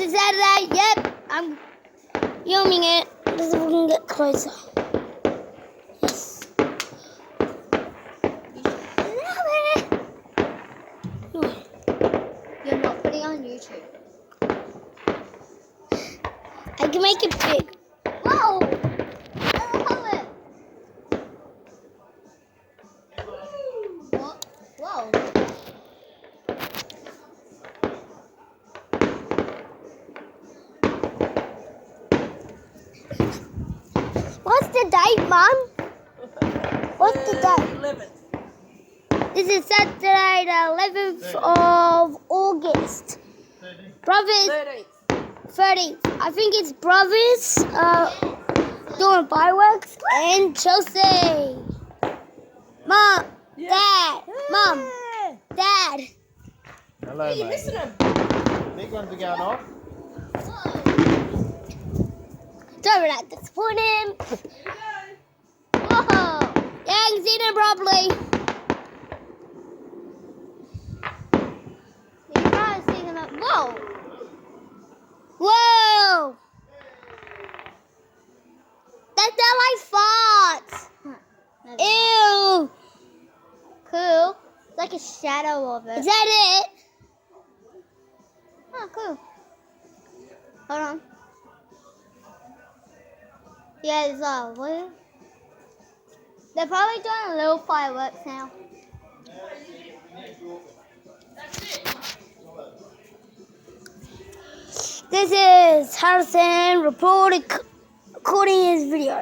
is Saturday. Yep, I'm filming it. Let's see if we can get closer. Yes. You're not putting on YouTube. I can make it big. Whoa! I love it. What? Whoa. What's the date, Mum? What's the date? 11th. This is Saturday, the 11th of August. Brothers, 13th. 30th. I think it's Brothers doing fireworks and Chelsea. Mom, Yeah. Dad, Mom, Dad. Hello, Hey, you mate. missing him? Big ones are going off. Sorry about disappointing. Whoa. Yeah, I can see them properly. You guys singing up. Whoa! Whoa. That's not like farts. Ew. Cool. It's like a shadow of Is it. that it? Oh, cool. Hold on. Yeah, it's what? They're probably doing little fireworks now. This is Harrison recording his video.